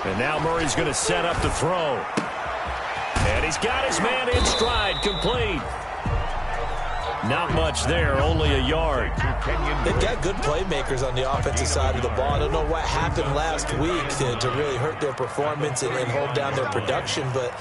And now Murray's going to set up the throw. And he's got his man in stride, complete. Not much there, only a yard. They've got good playmakers on the offensive side of the ball. I don't know what happened last week to really hurt their performance and hold down their production, but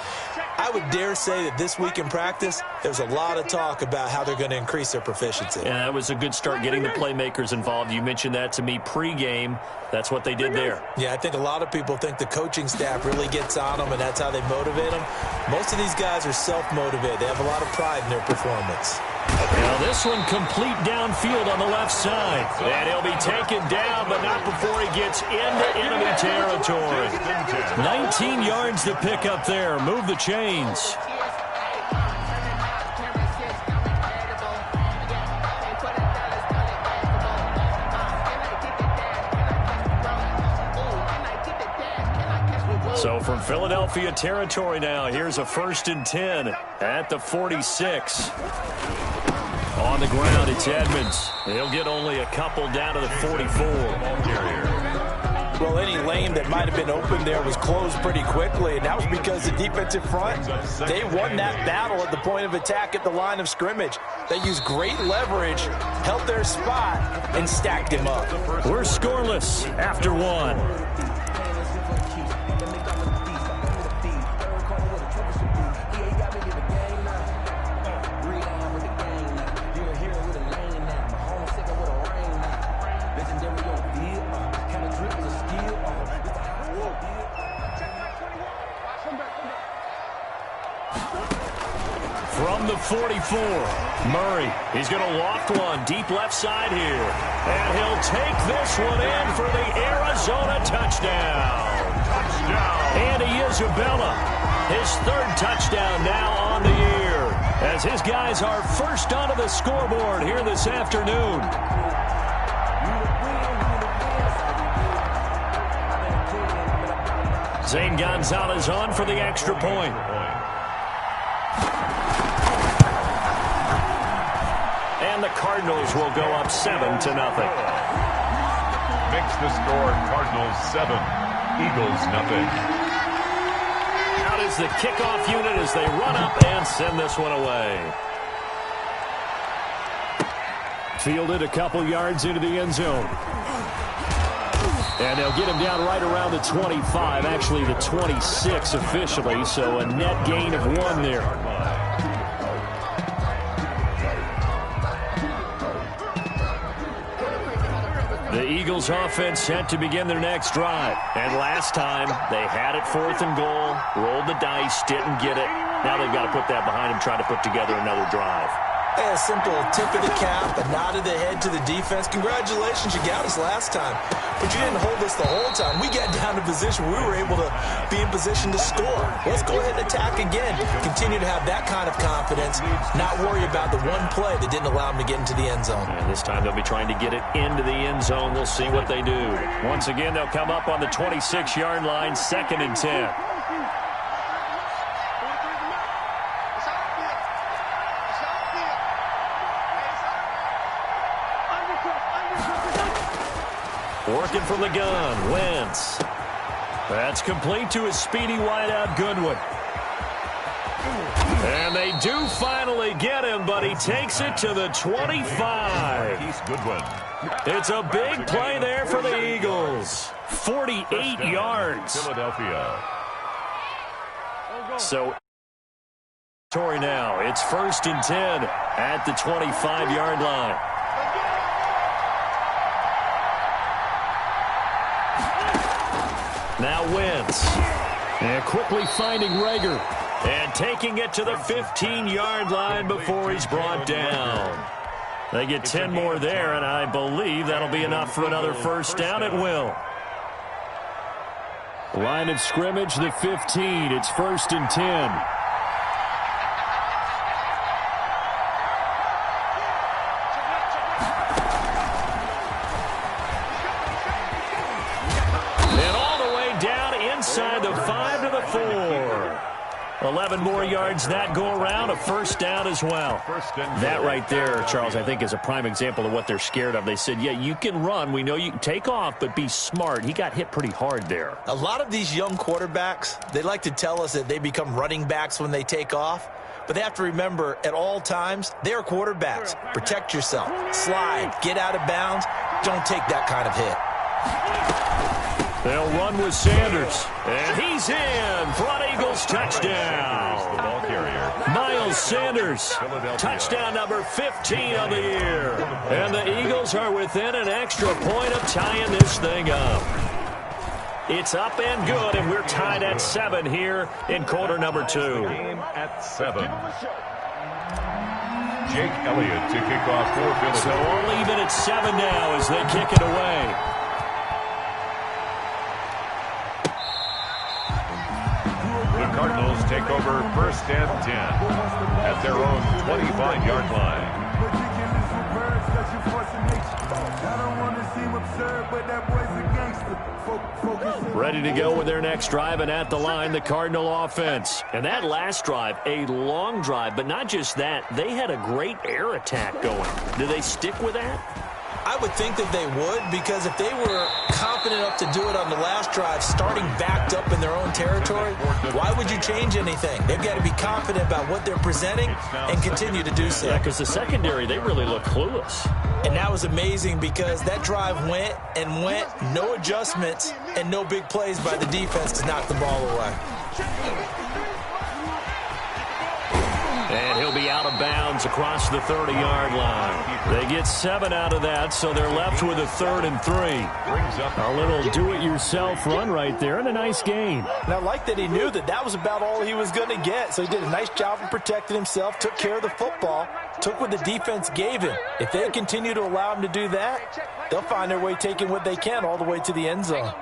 I would dare say that this week in practice, there's a lot of talk about how they're going to increase their proficiency. Yeah, that was a good start getting the playmakers involved. You mentioned that to me pregame. That's what they did there. Yeah, I think a lot of people think the coaching staff really gets on them, and that's how they motivate them. Most of these guys are self-motivated. They have a lot of pride in their performance. Now this one complete downfield on the left side. And he'll be taken down, but not before he gets into enemy territory. 19 yards to pick up there. Move the chains. So from Philadelphia territory now, here's a 1st and 10 at the 46. On the ground, it's Edmonds. He'll get only a couple down to the 44. Well, any lane that might have been open there was closed pretty quickly, and that was because the defensive front, they won that battle at the point of attack at the line of scrimmage. They used great leverage, held their spot, and stacked him up. We're scoreless after one. From the 44, Murray, he's going to loft one deep left side here. And he'll take this one in for the Arizona touchdown. Andy Isabella, his 3rd touchdown now on the year, as his guys are first onto the scoreboard here this afternoon. Zane Gonzalez on for the extra point. And the Cardinals will go up 7-0. Makes the score Cardinals 7, Eagles nothing. Out is the kickoff unit as they run up and send this one away. Fielded a couple yards into the end zone. And they'll get him down right around the 25, actually the 26 officially, so a net gain of 1 there. The Eagles offense set to begin their next drive. And last time, they had it 4th and goal, rolled the dice, didn't get it. Now they've got to put that behind them, try to put together another drive. A simple tip of the cap, a nod of the head to the defense. Congratulations, you got us last time. But you didn't hold us the whole time. We got down to position where we were able to be in position to score. Let's go ahead and attack again. Continue to have that kind of confidence, not worry about the one play that didn't allow them to get into the end zone. And this time they'll be trying to get it into the end zone. We'll see what they do. Once again, they'll come up on the 26-yard line, 2nd and 10. Working from the gun, Wentz. That's complete to his speedy wideout, Goodwin. And they do finally get him, but he takes it to the 25. He's Goodwin. It's a big play there for the Eagles. 48 yards. Philadelphia. So, now, it's 1st and 10 at the 25-yard line. Now Wentz. And quickly finding Rager. And taking it to the 15-yard line before he's brought down. They get 10 more there, and I believe that'll be enough for another 1st down. It will. Line of scrimmage, the 15. It's 1st and 10. 11 more yards that go around, a first down as well. That right there, Charles, I think is a prime example of what they're scared of. They said, yeah, you can run. We know you can take off, but be smart. He got hit pretty hard there. A lot of these young quarterbacks, they like to tell us that they become running backs when they take off. But they have to remember, at all times, they're quarterbacks. Protect yourself. Slide. Get out of bounds. Don't take that kind of hit. They'll run with Sanders. And he's in. Front Eagles touchdown. The ball carrier. Miles Sanders. Touchdown number 15 of the year. And the Eagles are within an extra point of tying this thing up. It's up and good, and we're tied at 7 here in quarter number 2. Game at 7. Jake Elliott to kick off for Philadelphia. So all even at 7 now as they kick it away. The Cardinals take over first and 10 at their own 25-yard line. Ready to go with their next drive, and at the line, the Cardinal offense. And that last drive, a long drive, but not just that. They had a great air attack going. Do they stick with that? I would think that they would, because if they were confident enough to do it on the last drive, starting backed up in their own territory, why would you change anything? They've got to be confident about what they're presenting and continue to do so. Yeah, because the secondary, they really look clueless. And that was amazing because that drive went and went, no adjustments and no big plays by the defense to knock the ball away. And he'll be out of bounds across the 30-yard line. They get 7 out of that, so they're left with a 3rd and 3. A little do-it-yourself run right there, and a nice gain. And I like that he knew that that was about all he was going to get. So he did a nice job of protecting himself, took care of the football, took what the defense gave him. If they continue to allow him to do that, they'll find their way taking what they can all the way to the end zone.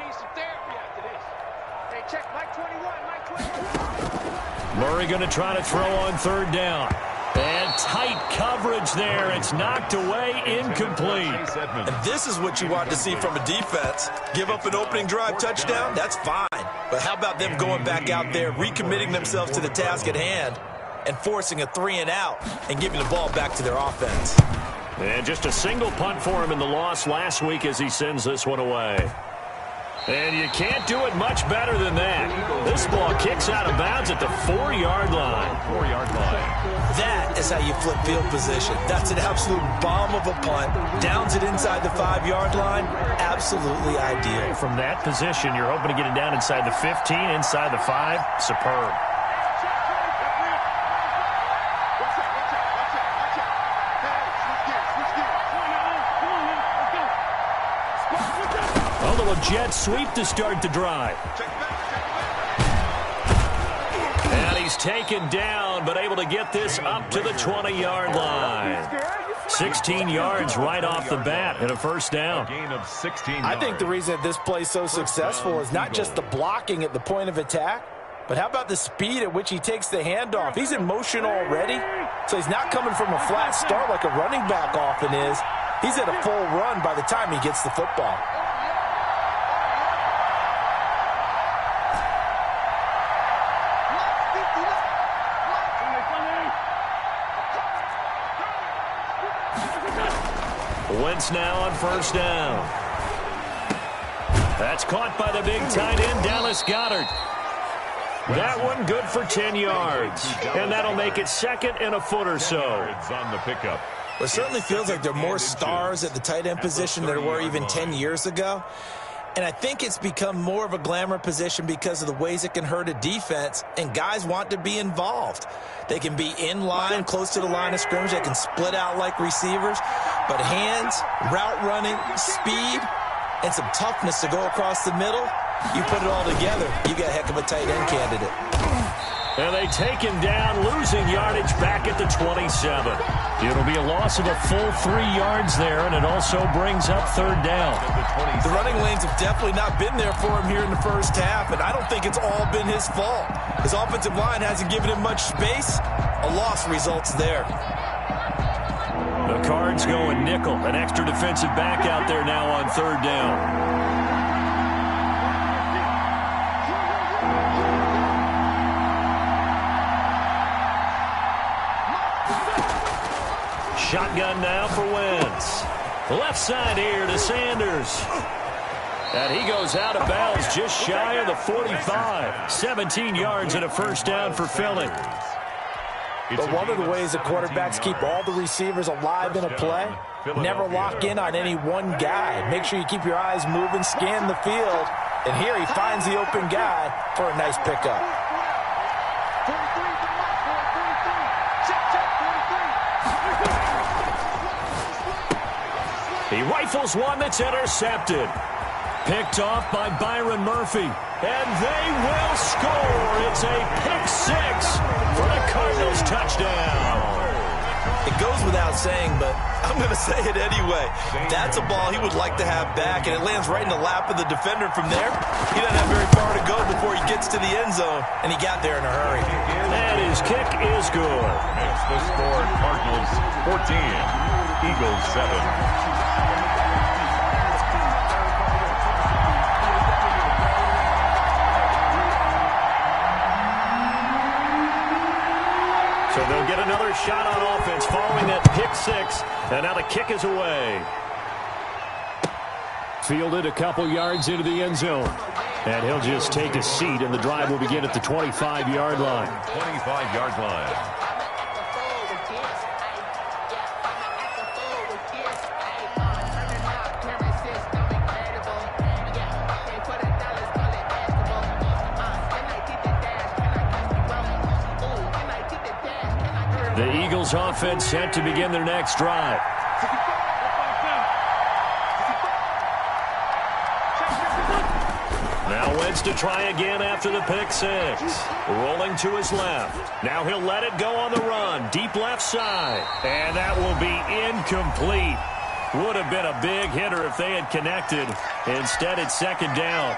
Murray going to try to throw on 3rd down. And tight coverage there. It's knocked away, incomplete. And this is what you want to see from a defense. Give up an opening drive touchdown, that's fine. But how about them going back out there, recommitting themselves to the task at hand, and forcing a 3-and-out and giving the ball back to their offense. And just a single punt for him in the loss last week as he sends this one away. And you can't do it much better than that. This ball kicks out of bounds at the 4-yard line. 4-yard line. That is how you flip field position. That's an absolute bomb of a punt. Downs it inside the 5-yard line. Absolutely ideal. From that position, you're hoping to get it down inside the 15, inside the 5. Superb. A little jet sweep to start the drive. And he's taken down, but able to get this up to the 20-yard line. 16 yards right off the bat and a first down. Gain of 16 yards. I think the reason that this play is so successful is not just the blocking at the point of attack, but how about the speed at which he takes the handoff? He's in motion already, so he's not coming from a flat start like a running back often is. He's at a full run by the time he gets the football. Wentz now on first down. That's caught by the big tight end, Dallas Goedert. That one good for 10 yards. And that'll make it 2nd and a foot or so. On the pickup. It certainly feels like there are more stars at the tight end position than there were even 10 years ago. And I think it's become more of a glamour position because of the ways it can hurt a defense, and guys want to be involved. They can be in line, close to the line of scrimmage. They can split out like receivers. But hands, route running, speed, and some toughness to go across the middle, you put it all together, you got a heck of a tight end candidate. And they take him down, losing yardage back at the 27. It'll be a loss of a full 3 yards there, and it also brings up 3rd down. The running lanes have definitely not been there for him here in the first half, and I don't think it's all been his fault. His offensive line hasn't given him much space. A loss results there. The Cards going nickel, an extra defensive back out there now on 3rd down. shotgun now for Wentz. Left side here to Sanders. And he goes out of bounds just shy of the 45. 17 yards and a first down for Philly. But one of the ways that quarterbacks keep all the receivers alive in a play, never lock in on any one guy. Make sure you keep your eyes moving, scan the field. And here he finds the open guy for a nice pickup. He rifles one that's intercepted. Picked off by Byron Murphy. And they will score. It's a pick six for the Cardinals touchdown. It goes without saying, but I'm going to say it anyway. That's a ball he would like to have back, and it lands right in the lap of the defender. From there, he doesn't have very far to go before he gets to the end zone, and he got there in a hurry. And his kick is good. Makes the score Cardinals 14, Eagles 7. So they'll get another shot on offense following that pick six. And now the kick is away. Fielded a couple yards into the end zone. And he'll just take a seat, and the drive will begin at the 25-yard line. 25-yard line. The Eagles offense set to begin their next drive. Now Wentz to try again after the pick six. Rolling to his left. Now he'll let it go on the run. Deep left side. And that will be incomplete. Would have been a big hitter if they had connected. Instead, it's second down.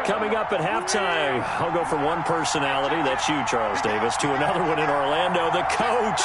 Coming up at halftime, I'll go from one personality, that's you, Charles Davis, to another one in Orlando, the coach.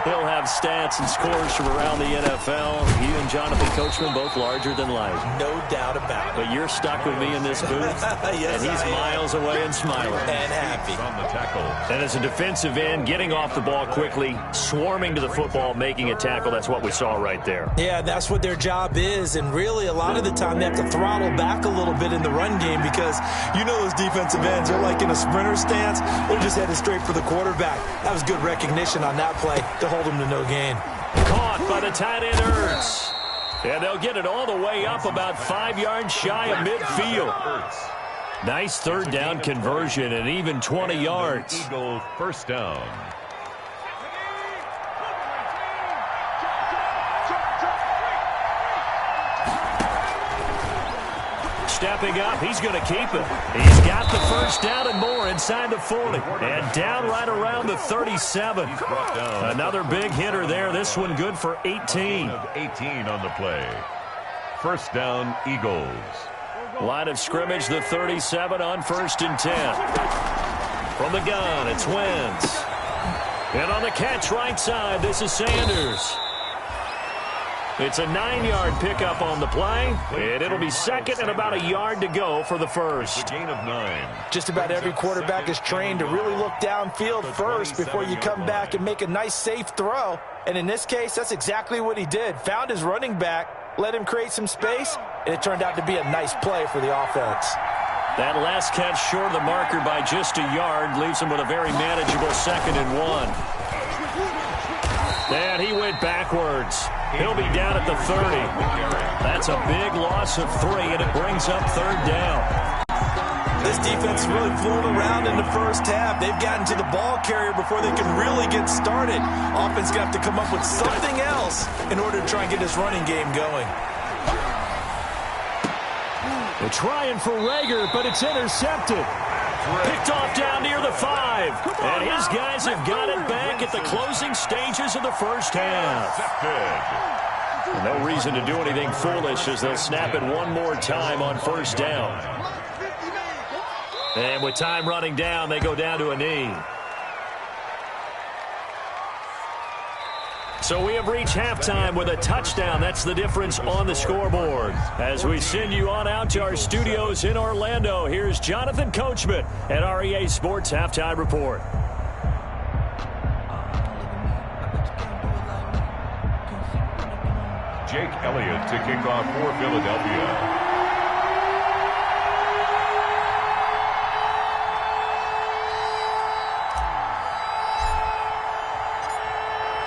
He'll have stats and scores from around the NFL. You and Jonathan Coachman, both larger than life. No doubt about it. But you're stuck with me in this booth, yes, and he's miles away and smiling. And happy. On the tackle. And as a defensive end, getting off the ball quickly, swarming to the football, making a tackle, that's what we saw right there. Yeah, that's what their job is, and really a lot of the time they have to throttle back a little bit in the run game because you know those defensive ends, they're like in a sprinter stance. They're just headed straight for the quarterback. That was good recognition on that play to hold him to no gain. Caught by the tight end, Ertz. And they'll get it all the way up about 5 yards shy of midfield. Nice third down conversion and even 20 yards. Eagle first down. Stepping up, he's going to keep it. He's got the first down and more inside the 40. And down right around the 37. Another big hitter there. This one good for 18. 18 on the play. First down, Eagles. Line of scrimmage, the 37 on 1st and 10. From the gun, it's Wentz. And on the catch right side, this is Sanders. It's a 9-yard pickup on the play, and it'll be second and about a yard to go for the first. Gain of 9. Just about every quarterback is trained to really look downfield first before you come back and make a nice, safe throw. And in this case, that's exactly what he did. Found his running back, let him create some space, and it turned out to be a nice play for the offense. That last catch short of the marker by just a yard leaves him with a very manageable 2nd and 1. And he went backwards. He'll be down at the 30. That's a big loss of 3, and it brings up 3rd down. This defense is really flown around in the first half. They've gotten to the ball carrier before they can really get started. Offense got to come up with something else in order to try and get this running game going. They're trying for Rager, but it's intercepted. Picked off down near the 5. And his guys have got it back at the closing stages of the first half. No reason to do anything foolish as they'll snap it one more time on 1st down. And with time running down, they go down to a knee. So we have reached halftime with a touchdown. That's the difference on the scoreboard. As we send you on out to our studios in Orlando, here's Jonathan Coachman at REA Sports Halftime Report. Jake Elliott to kick off for Philadelphia.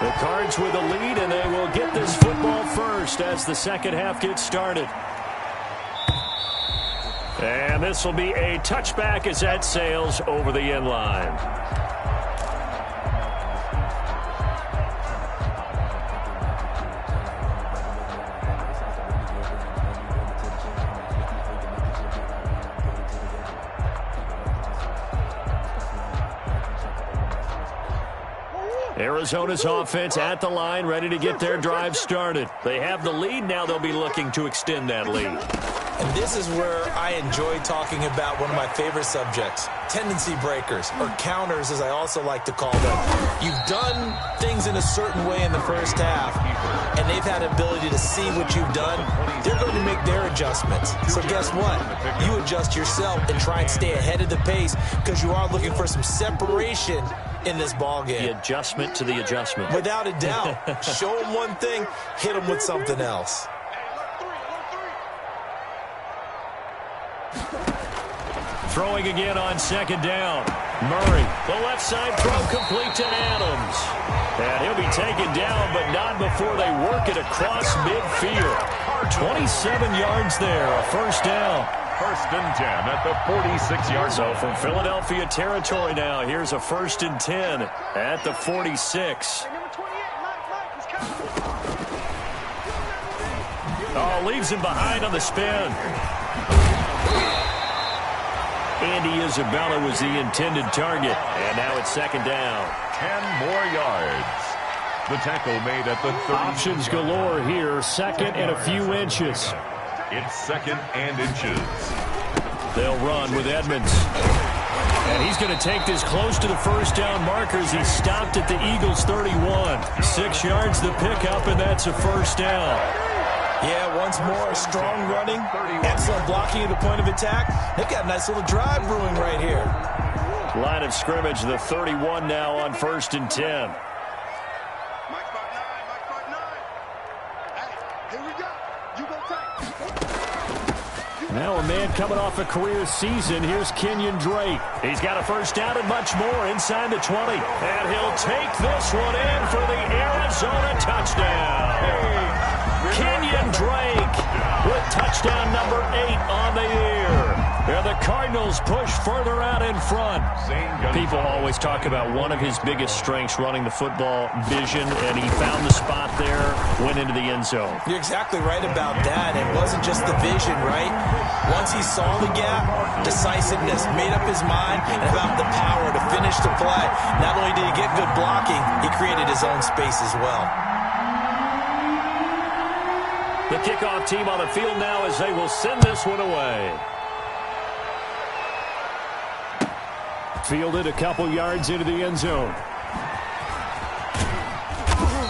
The Cards with a lead, and they will get this football first as the second half gets started. And this will be a touchback as that sails over the end line. Arizona's offense at the line, ready to get their drive started. They have the lead. Now they'll be looking to extend that lead. And this is where I enjoy talking about one of my favorite subjects, tendency breakers, or counters as I also like to call them. You've done things in a certain way in the first half, and they've had an ability to see what you've done. They're going to make their adjustments. So guess what? You adjust yourself and try and stay ahead of the pace because you are looking for some separation in this ball game. The adjustment to the adjustment. Without a doubt. Show them one thing, hit them with something else. Throwing again on second down. Murray, the left side throw complete to Adams. And he'll be taken down, but not before they work it across midfield. 27 yards there, a first down. First and 10 at the 46-yard So line. from Philadelphia territory now, here's a first and 10 at the 46. Oh, leaves him behind on the spin. Andy Isabella was the intended target, and now it's second down. 10 more yards. The tackle made at the 30. Options galore here, second and a few inches. It's second and inches. They'll run with Edmonds. And he's going to take this close to the first down markers. He stopped at the Eagles' 31. 6 yards the pickup, and that's a first down. Yeah, once more, strong running, excellent blocking at the point of attack. They've got a nice little drive brewing right here. Line of scrimmage, the 31 now on first and 10. Now a man coming off a career season. Here's Kenyon Drake. He's got a first down and much more inside the 20. And he'll take this one in for the Arizona touchdown. Kenyon Drake with touchdown number 8 on the year. And the Cardinals push further out in front. People always talk about one of his biggest strengths, running the football, vision, and he found the spot there, went into the end zone. You're exactly right about that. It wasn't just the vision, right? Once he saw the gap, decisiveness, made up his mind, and about the power to finish the play. Not only did he get good blocking, he created his own space as well. The kickoff team on the field now as they will send this one away. Fielded a couple yards into the end zone.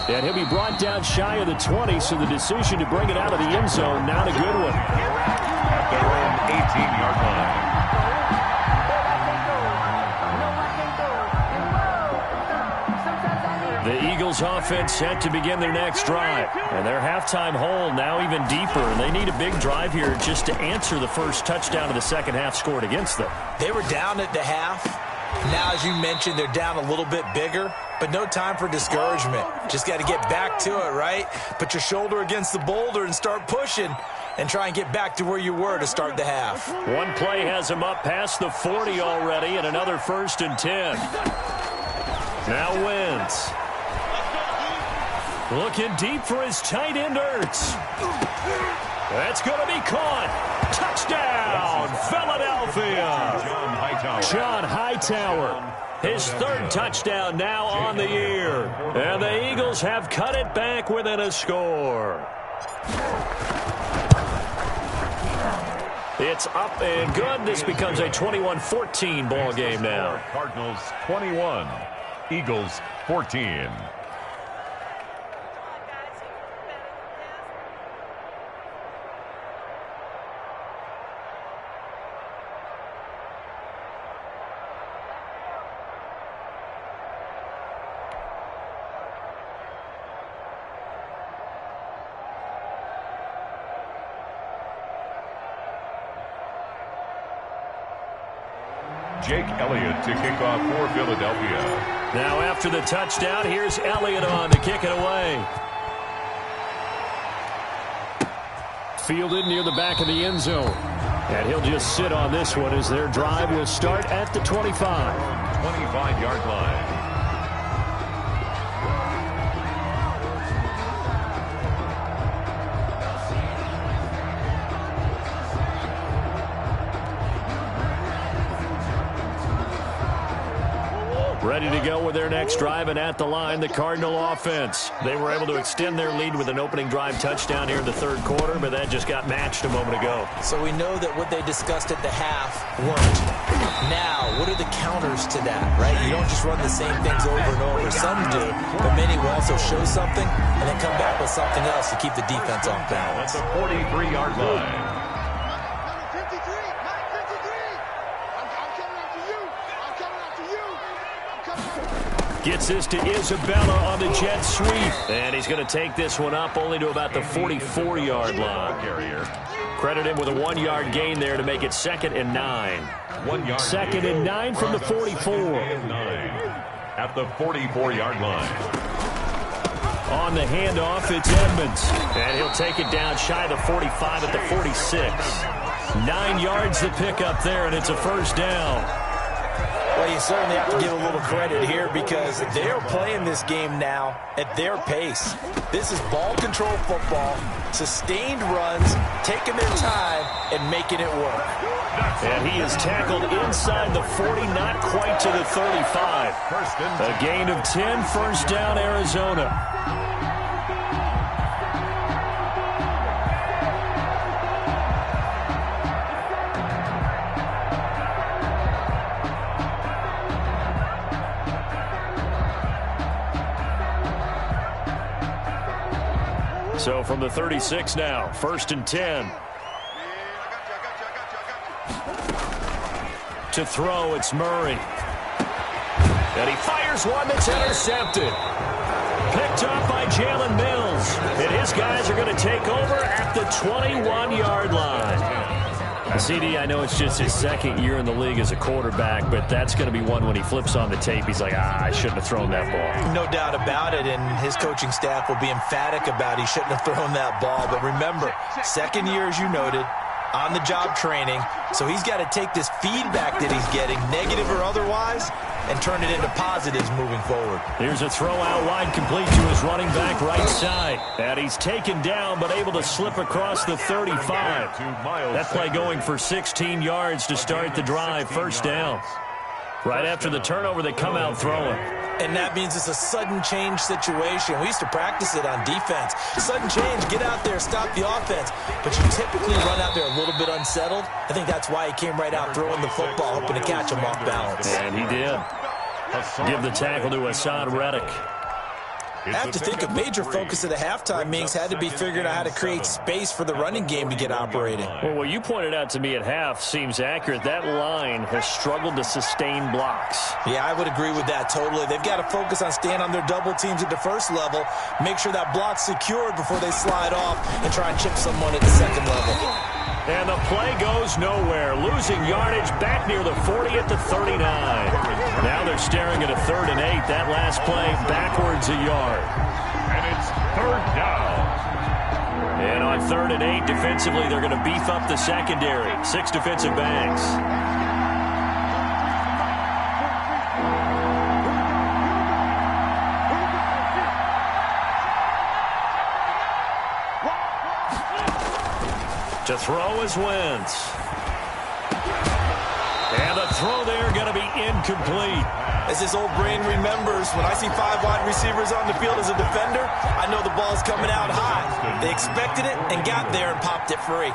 And he'll be brought down shy of the 20, so the decision to bring it out of the end zone, not a good one. At their own 18-yard line. The Eagles offense set to begin their next drive. And their halftime hole now even deeper. And they need a big drive here just to answer the first touchdown of the second half scored against them. They were down at the half. Now, as you mentioned, they're down a little bit bigger, but no time for discouragement. Just got to get back to it, right? Put your shoulder against the boulder and start pushing and try and get back to where you were to start the half. One play has him up past the 40 already, and another first and 10. Now Wentz. Looking deep for his tight end, Ertz. That's going to be caught. Touchdown, Philadelphia. John Hightower. His third touchdown now on the year. And the Eagles have cut it back within a score. It's up and good. This becomes a 21-14 ball game now. Cardinals 21, Eagles 14. Jake Elliott to kick off for Philadelphia. Now after the touchdown, here's Elliott on to kick it away. Fielded near the back of the end zone. And he'll just sit on this one as their drive will start at the 25. 25-yard line. Ready to go with their next drive, and at the line, the Cardinal offense. They were able to extend their lead with an opening drive touchdown here in the third quarter, but that just got matched a moment ago. So we know that what they discussed at the half worked. Now, what are the counters to that, right? You don't just run the same things over and over. Some do, but many will also show something and then come back with something else to keep the defense off balance. At the 43-yard line. Gets this to Isabella on the jet sweep. And he's going to take this one up only to about the 44-yard line. Credit him with a 1-yard gain there to make it 2nd and 9. 1 yard. 2nd and 9 from the 44. At the 44-yard line. On the handoff, it's Edmonds. And he'll take it down shy of the 45 at the 46. 9 yards to pick up there, and it's a first down. Well, you certainly have to give a little credit here because they're playing this game now at their pace. This is ball control football, sustained runs, taking their time, and making it work. And he is tackled inside the 40, not quite to the 35. A gain of 10, first down, Arizona. So from the 36 now, 1st and 10. To throw, it's Murray. And he fires one that's intercepted. Picked up by Jalen Mills. And his guys are going to take over at the 21-yard line. CD, I know it's just his 2nd year in the league as a quarterback, but that's going to be one when he flips on the tape. He's like, I shouldn't have thrown that ball. No doubt about it, and his coaching staff will be emphatic about he shouldn't have thrown that ball. But remember, 2nd year, as you noted, on-the-job training, so he's got to take this feedback that he's getting, negative or otherwise, and turn it into positives moving forward. Here's a throw out wide, complete to his running back right side. And he's taken down, but able to slip across the 35. That play going for 16 yards to start the drive, first down. Right after the turnover, they come out throwing. And that means it's a sudden change situation. We used to practice it on defense. Sudden change, get out there, stop the offense. But you typically run out there a little bit unsettled. I think that's why he came right out throwing the football, hoping to catch him off balance. And he did. Give the tackle to Hassan Reddick. I have to think a major focus of the halftime meetings had to be figuring out how to create space for the running game to get operating. Well, what you pointed out to me at half seems accurate. That line has struggled to sustain blocks. Yeah, I would agree with that totally. They've got to focus on staying on their double teams at the first level, make sure that block's secured before they slide off and try and chip someone at the second level. And the play goes nowhere. Losing yardage back near the 40 at the 39. Now they're staring at a 3rd and 8. That last play backwards a yard. And it's 3rd down. And on 3rd and 8, defensively, they're going to beef up the secondary. 6 defensive backs. To throw is Wentz. And the throw there going to be incomplete. As his old brain remembers, when I see 5 wide receivers on the field as a defender, I know the ball's coming out high. They expected it and got there and popped it free.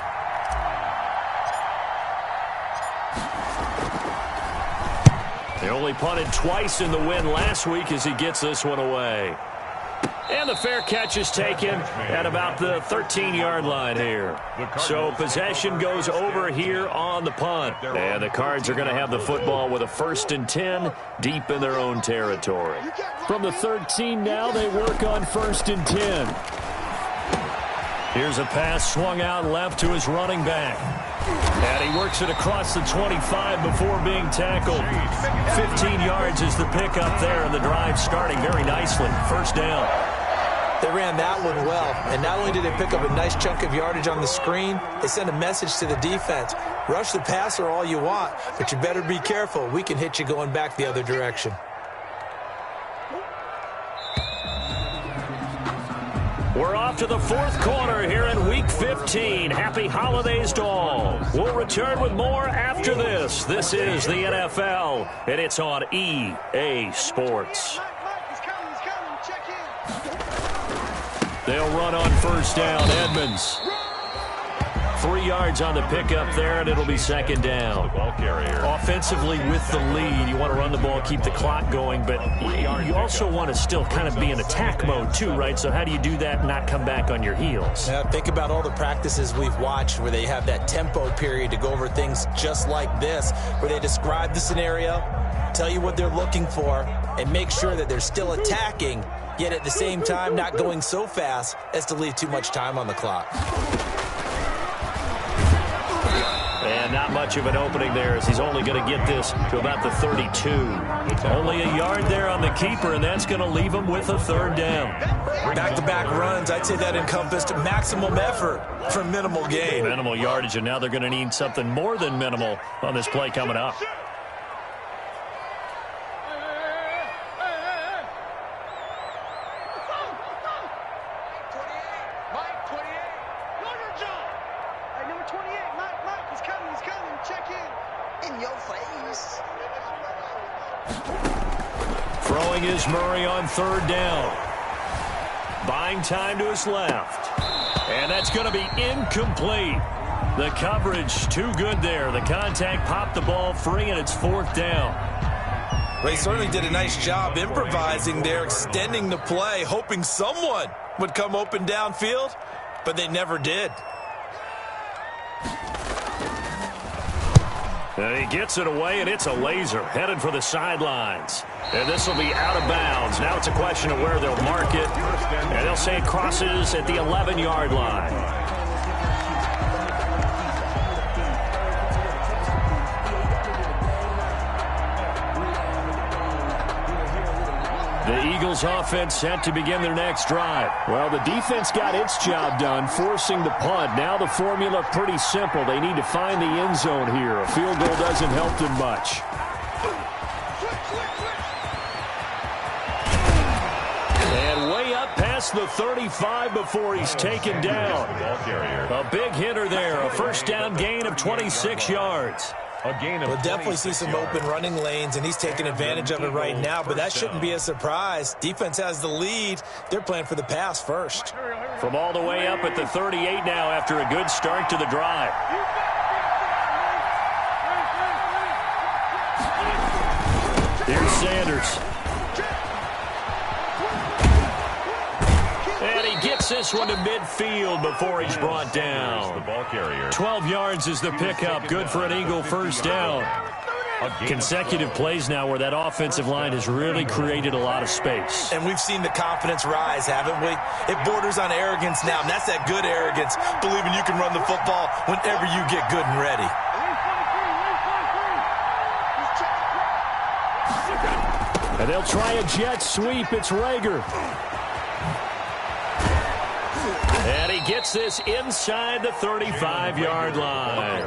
They only punted twice in the win last week as he gets this one away. And the fair catch is taken at about the 13-yard line here. So possession goes over here on the punt. And the Cards are going to have the football with a 1st and 10 deep in their own territory. From the 13 now, they work on 1st and 10. Here's a pass swung out left to his running back. And he works it across the 25 before being tackled. 15 yards is the pickup there, and the drive starting very nicely. First down. They ran that one well, and not only did they pick up a nice chunk of yardage on the screen, they sent a message to the defense. Rush the passer all you want, but you better be careful. We can hit you going back the other direction. We're off to the fourth quarter here in Week 15. Happy holidays to all. We'll return with more after this. This is the NFL, and it's on EA Sports. They'll run on first down. Edmonds. 3 yards on the pickup there, and it'll be second down. Ball carrier. Offensively with the lead, you want to run the ball, keep the clock going, but you also want to still kind of be in attack mode too, right? So how do you do that and not come back on your heels? Yeah, think about all the practices we've watched where they have that tempo period to go over things just like this, where they describe the scenario, tell you what they're looking for, and make sure that they're still attacking, yet at the same time not going so fast as to leave too much time on the clock. And not much of an opening there, as he's only going to get this to about the 32. Only a yard there on the keeper, and that's going to leave him with a third down. Back-to-back runs, I'd say that encompassed maximum effort for minimal gain. Minimal yardage, and now they're going to need something more than minimal on this play coming up. Throwing is Murray on third down. Buying time to his left. And that's going to be incomplete. The coverage too good there. The contact popped the ball free, and it's fourth down. They certainly did a nice job improvising there, extending the play, hoping someone would come open downfield, but they never did. And he gets it away, and it's a laser headed for the sidelines. And this will be out of bounds. Now it's a question of where they'll mark it. And they'll say it crosses at the 11-yard line. The Eagles offense set to begin their next drive. Well, the defense got its job done, forcing the punt. Now the formula pretty simple. They need to find the end zone here. A field goal doesn't help them much. And way up past the 35 before he's taken down. A big hitter there. A first down gain of 26 yards. We'll definitely see some open running lanes, and he's taking advantage of it right now, but that shouldn't be a surprise. Defense has the lead. They're playing for the pass first. From all the way up at the 38 now after a good start to the drive. Here's Sanders. And he gets this one to midfield before he's brought down. The ball carrier. 12 yards is the pickup. Good for an Eagle first down. Consecutive plays now where that offensive line has really created a lot of space. And we've seen the confidence rise, haven't we? It borders on arrogance now, and that's that good arrogance, believing you can run the football whenever you get good and ready. And they'll try a jet sweep. It's Rager. And he gets this inside the 35-yard line.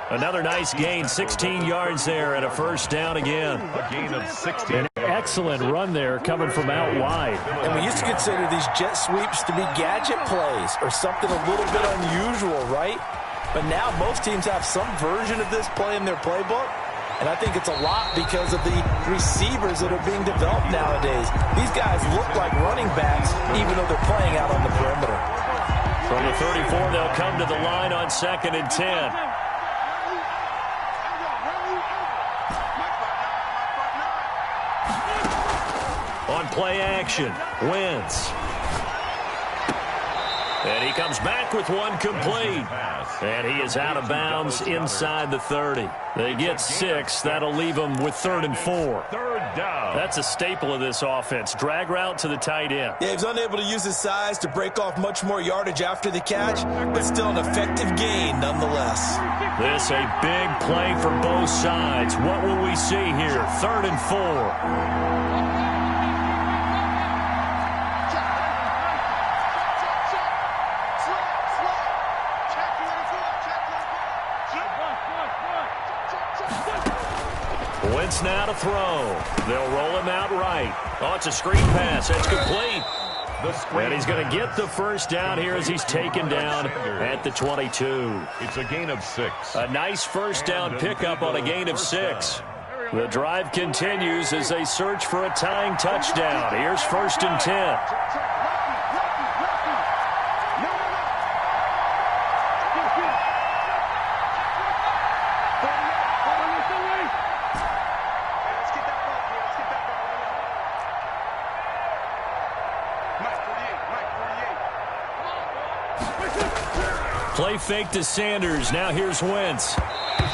Another nice gain, 16 yards there, and a first down again. A gain of 60. An excellent run there coming from out wide. And we used to consider these jet sweeps to be gadget plays or something a little bit unusual, right? But now most teams have some version of this play in their playbook. And I think it's a lot because of the receivers that are being developed nowadays. These guys look like running backs even though they're playing out on the perimeter. From the 34, they'll come to the line on 2nd and 10. On play action, Wentz. And he comes back with one complete. And he is out of bounds inside the 30. They get 6. That'll leave them with 3rd and 4. Third down. That's a staple of this offense. Drag route to the tight end. Yeah, he was unable to use his size to break off much more yardage after the catch, but still an effective gain nonetheless. This a big play for both sides. What will we see here? 3rd and 4. Wentz now to throw. They'll roll him out right. Oh, it's a screen pass. That's complete. And he's going to get the first down here as he's taken down at the 22. It's a gain of 6. A nice first down pickup on a gain of 6. The drive continues as they search for a tying touchdown. Here's 1st and 10. Play fake to Sanders. Now here's Wentz.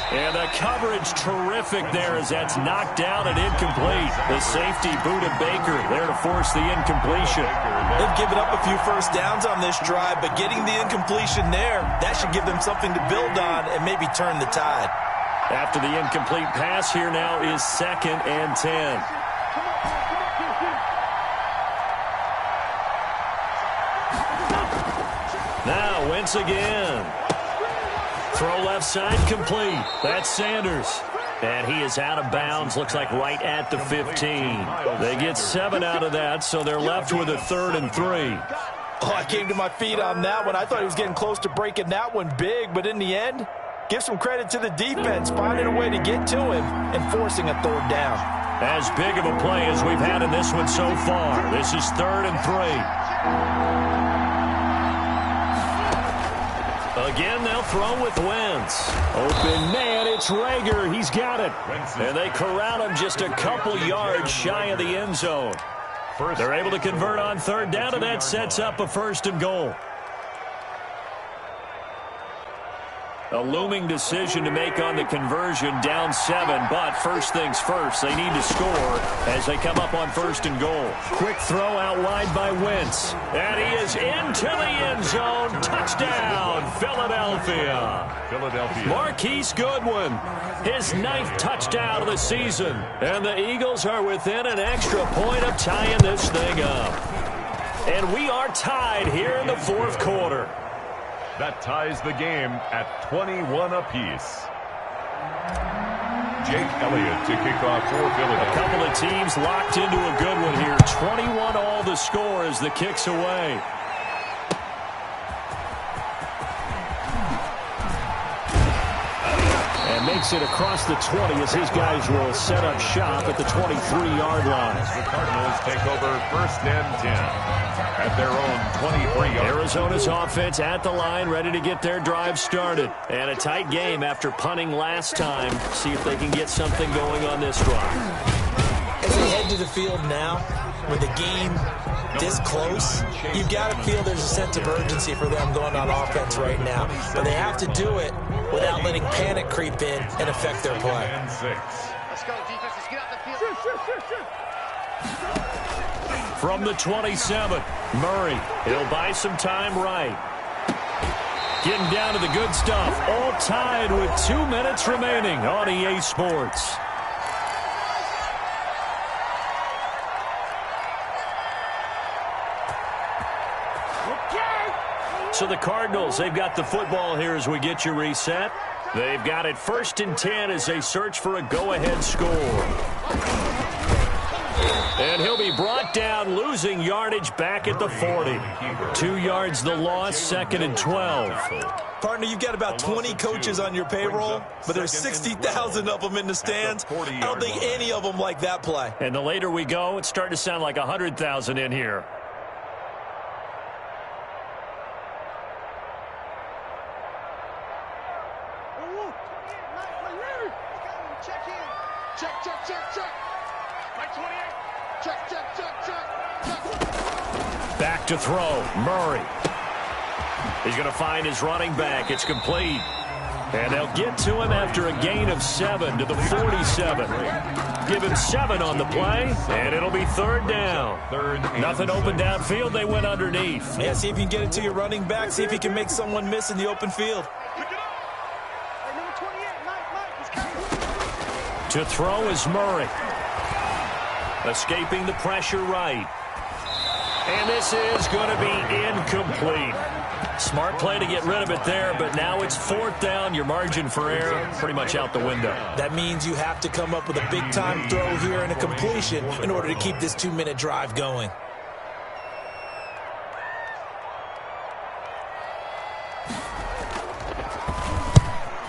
And the coverage terrific there as that's knocked down and incomplete. The safety Buda Baker there to force the incompletion. They've given up a few first downs on this drive, but getting the incompletion there, that should give them something to build on and maybe turn the tide. After the incomplete pass, here now is 2nd and 10. Now Wentz again. Throw left side complete. That's Sanders. And he is out of bounds. Looks like right at the 15. They get 7 out of that, so they're left with a 3rd and 3. Oh, I came to my feet on that one. I thought he was getting close to breaking that one big, but in the end, give some credit to the defense, finding a way to get to him and forcing a 3rd down. As big of a play as we've had in this one so far. This is 3rd and 3. Again, they'll throw with Wentz. Open man, it's Rager. He's got it. And they corral him just a couple yards shy of the end zone. They're able to convert on 3rd down, and that sets up a 1st and goal. A looming decision to make on the conversion, down 7, but first things first, they need to score as they come up on 1st and goal. Quick throw out wide by Wentz, and he is into the end zone. Touchdown, Philadelphia. Marquise Goodwin, his 9th touchdown of the season, and the Eagles are within an extra point of tying this thing up. And we are tied here in the 4th quarter. That ties the game at 21 apiece. Jake Elliott to kick off for Philadelphia. A couple of teams locked into a good one here. 21 all the score as the kick's away. And makes it across the 20 as his guys will set up shop at the 23-yard line. The Cardinals take over 1st and 10. At their own 23-yard. Arizona's offense at the line, ready to get their drive started. And a tight game after punting last time. See if they can get something going on this drive. As they head to the field now, with the game this close, you've got to feel there's a sense of urgency for them going on offense right now. But they have to do it without letting panic creep in and affect their play. Let's go, defense. Let's get out the field. From the 27, Murray. He'll buy some time right. Getting down to the good stuff. All tied with 2 minutes remaining on EA Sports. So the Cardinals, they've got the football here as we get you reset. They've got it 1st and 10 as they search for a go-ahead score. And he'll be brought down, losing yardage back at the 40. 2 yards the loss, 2nd and 12. Partner, you've got about 20 coaches on your payroll, but there's 60,000 of them in the stands. I don't think any of them like that play. And the later we go, it's starting to sound like 100,000 in here. Back to throw, Murray. He's going to find his running back. It's complete. And they'll get to him after a gain of 7 to the 47. Give him 7 on the play, and it'll be third down. Nothing open downfield. They went underneath. Yeah, see if you can get it to your running back. See if you can make someone miss in the open field. To throw is Murray. Escaping the pressure right. And this is going to be incomplete. Smart play to get rid of it there, but now it's fourth down. Your margin for error pretty much out the window. That means you have to come up with a big-time throw here and a completion in order to keep this 2-minute drive going.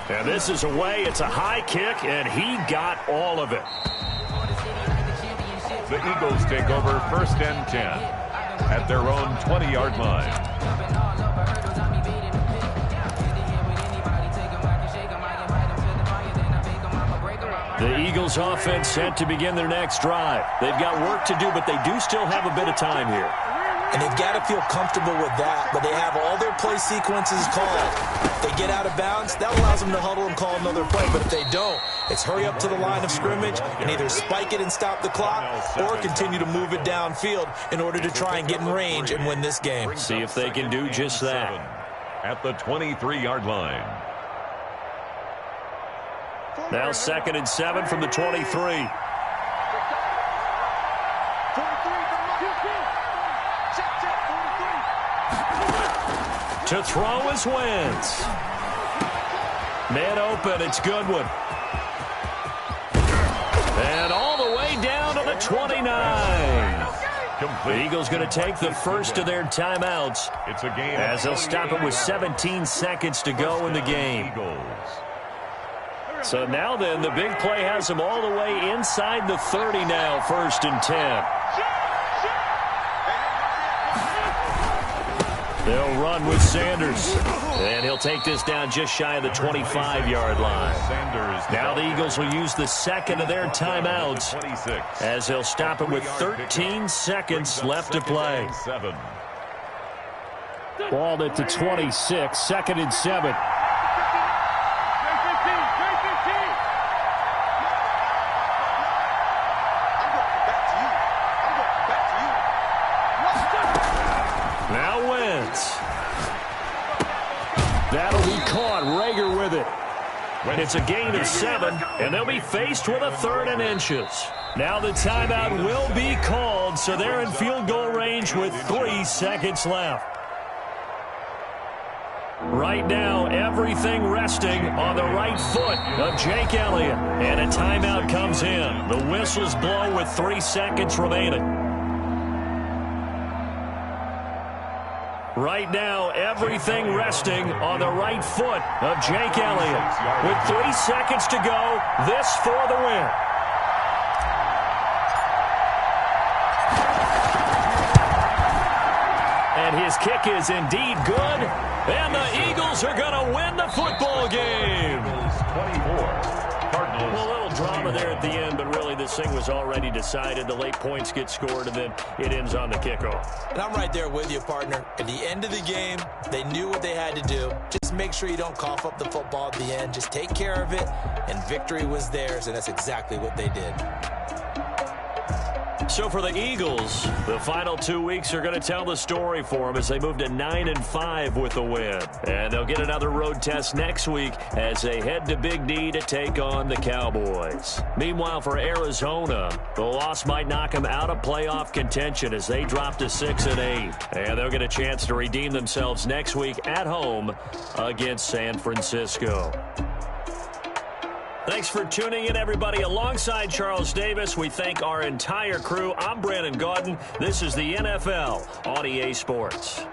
And this is away. It's a high kick, and he got all of it. The Eagles take over first and 10 at their own 20-yard line. The Eagles offense set to begin their next drive. They've got work to do, but they do still have a bit of time here. And they've got to feel comfortable with that, but they have all their play sequences called. If they get out of bounds, that allows them to huddle and call another play. But if they don't, it's hurry up to the line of scrimmage and either spike it and stop the clock or continue to move it downfield in order to try and get in range and win this game. See if they can do just that. At the 23-yard line. Now 2nd and 7 from the 23. To throw is Wentz. Man open, it's Goodwin. And all the way down to the 29. The Eagles going to take the first of their timeouts It's a game as they'll stop it with 17 seconds to go in the game. So now then, the big play has them all the way inside the 30 now, 1st and 10. They'll run with Sanders. And he'll take this down just shy of the 25-yard line. Now the Eagles will use the second of their timeouts as they'll stop it with 13 seconds left to play. Ball at the 26, 2nd and 7. Now Wentz. That'll be caught. Rager with it. It's a gain of 7, and they'll be faced with a 3rd and inches. Now the timeout will be called, so they're in field goal range with 3 seconds left. Right now, everything resting on the right foot of Jake Elliott. And a timeout comes in. The whistles blow with 3 seconds remaining. Right now, everything resting on the right foot of Jake Elliott. With 3 seconds to go, this for the win. And his kick is indeed good. And the Eagles are going to win the football game. 24. Cardinals. Well, a little drama there at the end, but really this thing was already decided. The late points get scored, and then it ends on the kickoff. And I'm right there with you, partner. At the end of the game, they knew what they had to do. Just make sure you don't cough up the football at the end. Just take care of it, and victory was theirs, and that's exactly what they did. So for the Eagles, the final 2 weeks are going to tell the story for them as they move to 9-5 with a win. And they'll get another road test next week as they head to Big D to take on the Cowboys. Meanwhile, for Arizona, the loss might knock them out of playoff contention as they drop to 6-8. And they'll get a chance to redeem themselves next week at home against San Francisco. Thanks for tuning in, everybody. Alongside Charles Davis, we thank our entire crew. I'm Brandon Gaudin. This is the NFL on EA Sports.